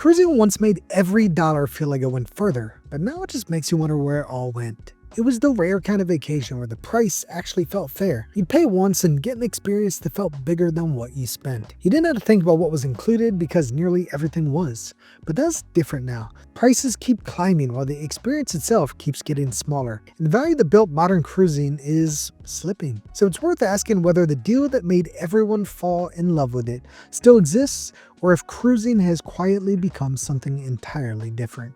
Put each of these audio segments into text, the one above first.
Cruising once made every dollar feel like it went further, but now it just makes you wonder where it all went. It was the rare kind of vacation where the price actually felt fair. You'd pay once and get an experience that felt bigger than what you spent. You didn't have to think about what was included because nearly everything was. But that's different now. Prices keep climbing while the experience itself keeps getting smaller. And the value that built modern cruising is slipping. So it's worth asking whether the deal that made everyone fall in love with it still exists, or if cruising has quietly become something entirely different.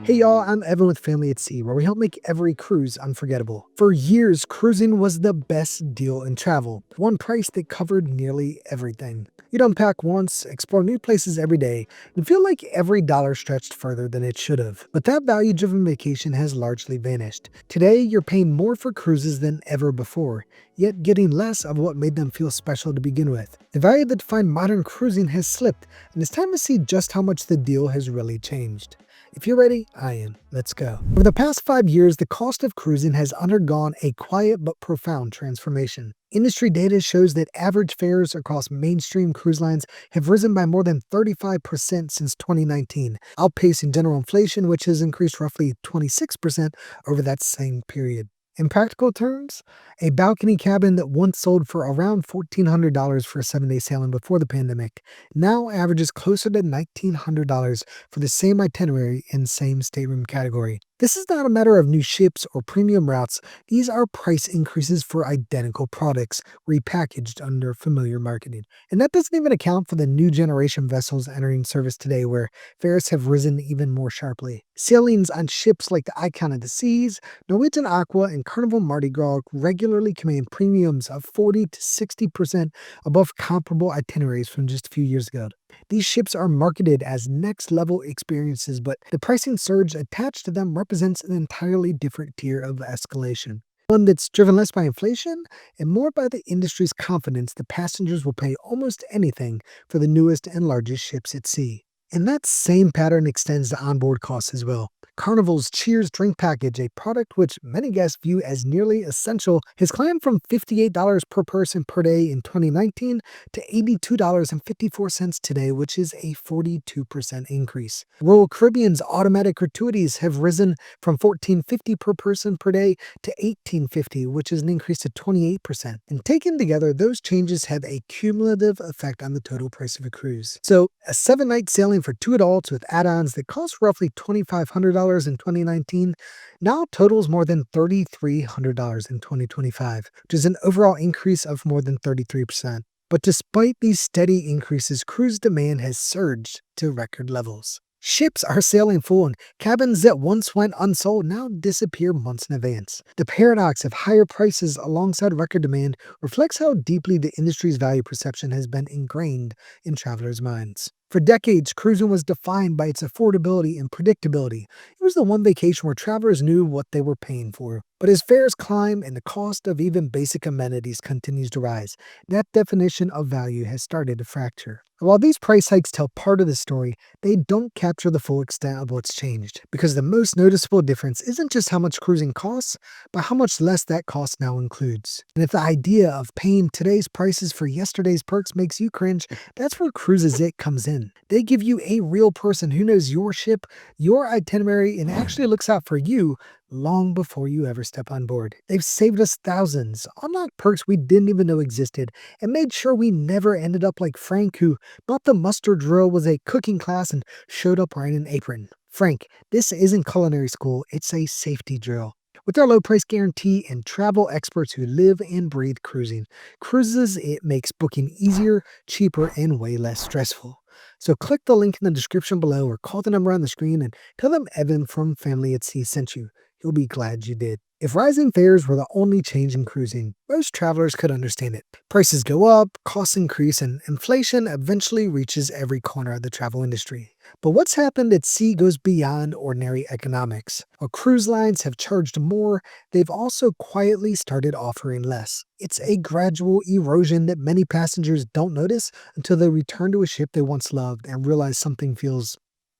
Hey y'all, I'm Evan with Family at Sea, where we help make every cruise unforgettable. For years, cruising was the best deal in travel, one price that covered nearly everything. You'd unpack once, explore new places every day, and feel like every dollar stretched further than it should have. But that value-driven vacation has largely vanished. Today, you're paying more for cruises than ever before, yet getting less of what made them feel special to begin with. The value that defined modern cruising has slipped, and it's time to see just how much the deal has really changed. If you're ready, I am. Let's go. Over the past 5 years, the cost of cruising has undergone a quiet but profound transformation. Industry data shows that average fares across mainstream cruise lines have risen by more than 35% since 2019, outpacing general inflation, which has increased roughly 26% over that same period. In practical terms, a balcony cabin that once sold for around $1,400 for a 7-day sailing before the pandemic now averages closer to $1,900 for the same itinerary and same stateroom category. This is not a matter of new ships or premium routes. These are price increases for identical products repackaged under familiar marketing. And that doesn't even account for the new generation vessels entering service today, where fares have risen even more sharply. Sailings on ships like the Icon of the Seas, Norwegian Aqua, and Carnival Mardi Gras regularly command premiums of 40 to 60% above comparable itineraries from just a few years ago. These ships are marketed as next-level experiences, but the pricing surge attached to them represents an entirely different tier of escalation. One that's driven less by inflation and more by the industry's confidence that passengers will pay almost anything for the newest and largest ships at sea. And that same pattern extends to onboard costs as well. Carnival's Cheers drink package, a product which many guests view as nearly essential, has climbed from $58 per person per day in 2019 to $82.54 today, which is a 42% increase. Royal Caribbean's automatic gratuities have risen from $14.50 per person per day to $18.50, which is an increase of 28%. And taken together, those changes have a cumulative effect on the total price of a cruise. So, a 7-night sailing for 2 adults with add-ons that cost roughly $2,500 in 2019 now totals more than $3,300 in 2025, which is an overall increase of more than 33%. But despite these steady increases, cruise demand has surged to record levels. Ships are sailing full, and cabins that once went unsold now disappear months in advance. The paradox of higher prices alongside record demand reflects how deeply the industry's value perception has been ingrained in travelers' minds. For decades, cruising was defined by its affordability and predictability. It was the one vacation where travelers knew what they were paying for. But as fares climb and the cost of even basic amenities continues to rise, that definition of value has started to fracture. While these price hikes tell part of the story, they don't capture the full extent of what's changed, because the most noticeable difference isn't just how much cruising costs, but how much less that cost now includes. And if the idea of paying today's prices for yesterday's perks makes you cringe, that's where Cruises It comes in. They give you a real person who knows your ship, your itinerary, and actually looks out for you long before you ever step on board. They've saved us thousands, unlocked perks we didn't even know existed, and made sure we never ended up like Frank, who thought the muster drill was a cooking class and showed up wearing an apron. Frank, this isn't culinary school, it's a safety drill. With our low price guarantee and travel experts who live and breathe cruising, Cruises It makes booking easier, cheaper, and way less stressful. So click the link in the description below or call the number on the screen and tell them Evan from Family at Sea sent you. You'll be glad you did. If rising fares were the only change in cruising, most travelers could understand it. Prices go up, costs increase, and inflation eventually reaches every corner of the travel industry. But what's happened at sea goes beyond ordinary economics. While cruise lines have charged more, they've also quietly started offering less. It's a gradual erosion that many passengers don't notice until they return to a ship they once loved and realize something feels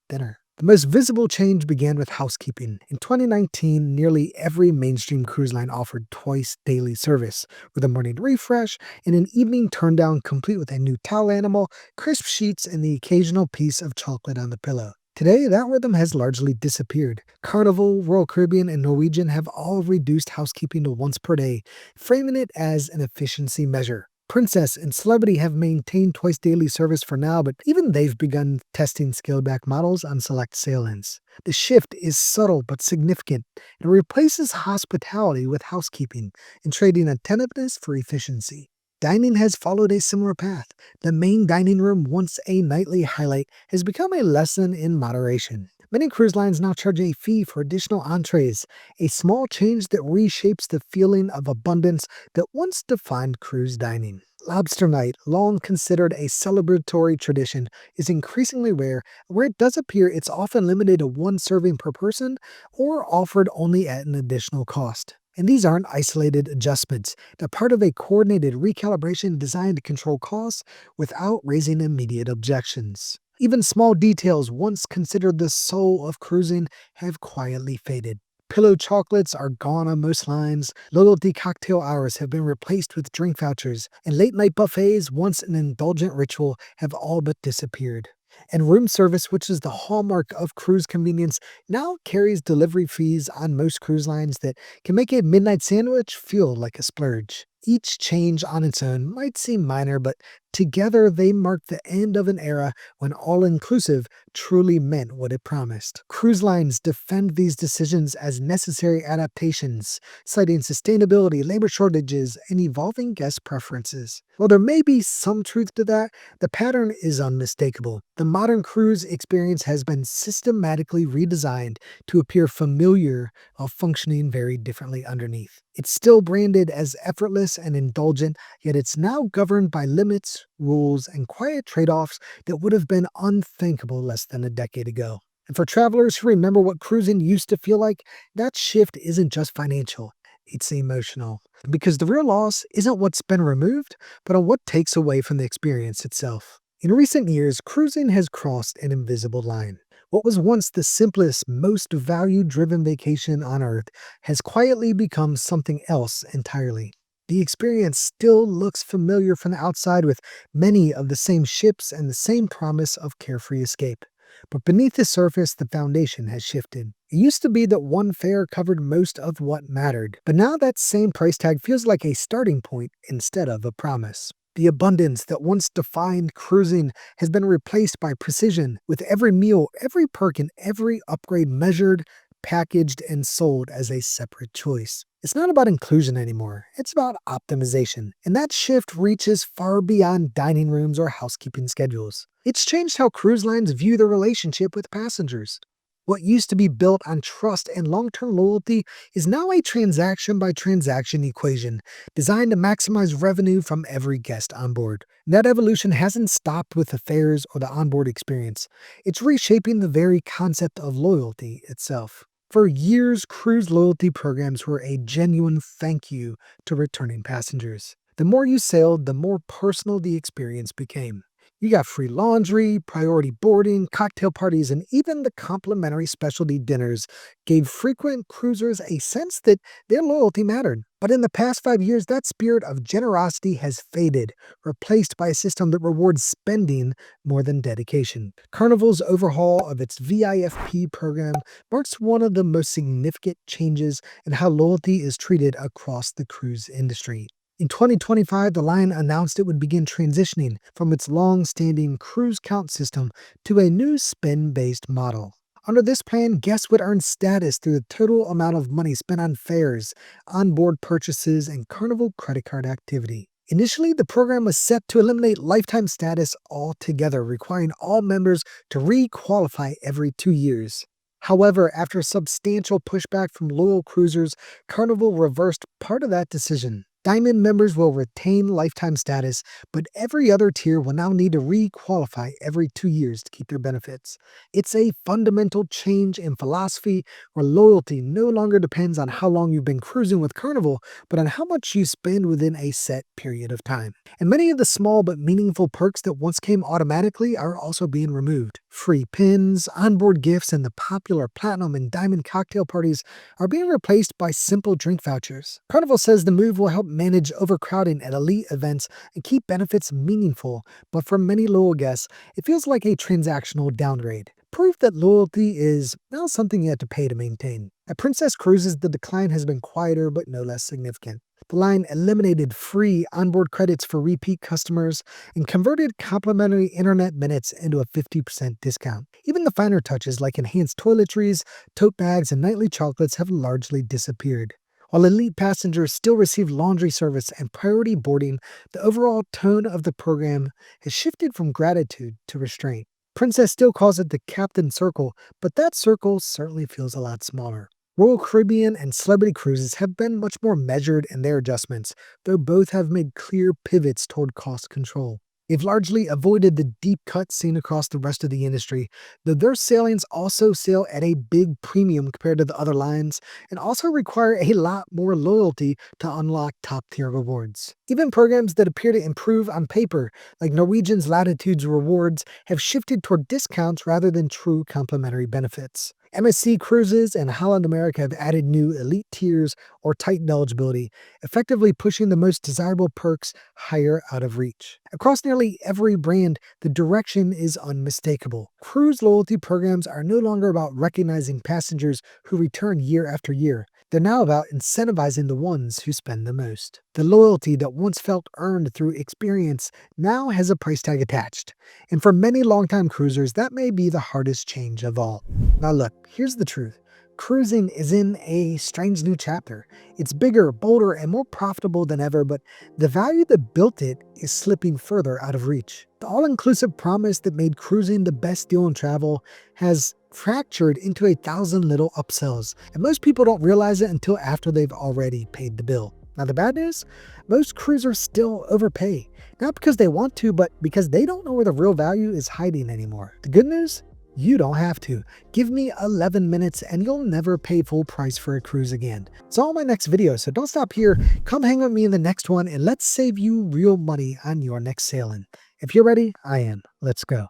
thinner. The most visible change began with housekeeping. In 2019, nearly every mainstream cruise line offered twice daily service, with a morning refresh and an evening turndown complete with a new towel animal, crisp sheets, and the occasional piece of chocolate on the pillow. Today, that rhythm has largely disappeared. Carnival, Royal Caribbean, and Norwegian have all reduced housekeeping to once per day, framing it as an efficiency measure. Princess and Celebrity have maintained twice daily service for now, but even they've begun testing scaled back models on select sailings. The shift is subtle but significant. It replaces hospitality with housekeeping and trading attentiveness for efficiency. Dining has followed a similar path. The main dining room, once a nightly highlight, has become a lesson in moderation. Many cruise lines now charge a fee for additional entrees, a small change that reshapes the feeling of abundance that once defined cruise dining. Lobster night, long considered a celebratory tradition, is increasingly rare. Where it does appear, it's often limited to one serving per person or offered only at an additional cost. And these aren't isolated adjustments. They're part of a coordinated recalibration designed to control costs without raising immediate objections. Even small details once considered the soul of cruising have quietly faded. Pillow chocolates are gone on most lines, loyalty cocktail hours have been replaced with drink vouchers, and late night buffets, once an indulgent ritual, have all but disappeared. And room service, which is the hallmark of cruise convenience, now carries delivery fees on most cruise lines that can make a midnight sandwich feel like a splurge. Each change on its own might seem minor, but together they mark the end of an era when all-inclusive truly meant what it promised. Cruise lines defend these decisions as necessary adaptations, citing sustainability, labor shortages, and evolving guest preferences. While there may be some truth to that, the pattern is unmistakable. The modern cruise experience has been systematically redesigned to appear familiar while functioning very differently underneath. It's still branded as effortless and indulgent, yet it's now governed by limits, rules, and quiet trade-offs that would have been unthinkable less than a decade ago. And for travelers who remember what cruising used to feel like, that shift isn't just financial, it's emotional. Because the real loss isn't what's been removed, but on what takes away from the experience itself. In recent years, cruising has crossed an invisible line. What was once the simplest, most value-driven vacation on Earth has quietly become something else entirely. The experience still looks familiar from the outside, with many of the same ships and the same promise of carefree escape. But beneath the surface, the foundation has shifted. It used to be that one fare covered most of what mattered, but now that same price tag feels like a starting point instead of a promise. The abundance that once defined cruising has been replaced by precision, with every meal, every perk, and every upgrade measured, packaged, and sold as a separate choice. It's not about inclusion anymore, it's about optimization, and that shift reaches far beyond dining rooms or housekeeping schedules. It's changed how cruise lines view their relationship with passengers. What used to be built on trust and long-term loyalty is now a transaction-by-transaction equation designed to maximize revenue from every guest on board. That evolution hasn't stopped with the fares or the onboard experience. It's reshaping the very concept of loyalty itself. For years, cruise loyalty programs were a genuine thank you to returning passengers. The more you sailed, the more personal the experience became. You got free laundry, priority boarding, cocktail parties, and even the complimentary specialty dinners gave frequent cruisers a sense that their loyalty mattered. But in the past 5 years, that spirit of generosity has faded, replaced by a system that rewards spending more than dedication. Carnival's overhaul of its VIFP program marks one of the most significant changes in how loyalty is treated across the cruise industry. In 2025, the line announced it would begin transitioning from its long-standing cruise count system to a new spend-based model. Under this plan, guests would earn status through the total amount of money spent on fares, onboard purchases, and Carnival credit card activity. Initially, the program was set to eliminate lifetime status altogether, requiring all members to re-qualify every 2 years. However, after substantial pushback from loyal cruisers, Carnival reversed part of that decision. Diamond members will retain lifetime status, but every other tier will now need to re-qualify every 2 years to keep their benefits. It's a fundamental change in philosophy where loyalty no longer depends on how long you've been cruising with Carnival, but on how much you spend within a set period of time. And many of the small but meaningful perks that once came automatically are also being removed. Free pins, onboard gifts, and the popular platinum and diamond cocktail parties are being replaced by simple drink vouchers. Carnival says the move will help manage overcrowding at elite events and keep benefits meaningful, but for many loyal guests, it feels like a transactional downgrade. Proof that loyalty is now something you have to pay to maintain. At Princess Cruises, the decline has been quieter but no less significant. The line eliminated free onboard credits for repeat customers and converted complimentary internet minutes into a 50% discount. Even the finer touches like enhanced toiletries, tote bags, and nightly chocolates have largely disappeared. While elite passengers still receive laundry service and priority boarding, the overall tone of the program has shifted from gratitude to restraint. Princess still calls it the Captain Circle, but that circle certainly feels a lot smaller. Royal Caribbean and Celebrity Cruises have been much more measured in their adjustments, though both have made clear pivots toward cost control. They've largely avoided the deep cuts seen across the rest of the industry, though their sailings also sail at a big premium compared to the other lines, and also require a lot more loyalty to unlock top-tier rewards. Even programs that appear to improve on paper, like Norwegian's Latitude's rewards, have shifted toward discounts rather than true complimentary benefits. MSC Cruises and Holland America have added new elite tiers or tightened eligibility, effectively pushing the most desirable perks higher out of reach. Across nearly every brand, the direction is unmistakable. Cruise loyalty programs are no longer about recognizing passengers who return year after year. They're now about incentivizing the ones who spend the most. The loyalty that once felt earned through experience now has a price tag attached. And for many longtime cruisers, that may be the hardest change of all. Now look, here's the truth. Cruising is in a strange new chapter. It's bigger, bolder, and more profitable than ever, but the value that built it is slipping further out of reach. The all-inclusive promise that made cruising the best deal in travel has fractured into 1,000 little upsells, and most people don't realize it until after they've already paid the bill. Now the bad news? Most cruisers still overpay. Not because they want to, but because they don't know where the real value is hiding anymore. The good news? You don't have to. Give me 11 minutes and you'll never pay full price for a cruise again. It's all my next video, so don't stop here. Come hang with me in the next one and let's save you real money on your next sailing. If you're ready, I am. Let's go.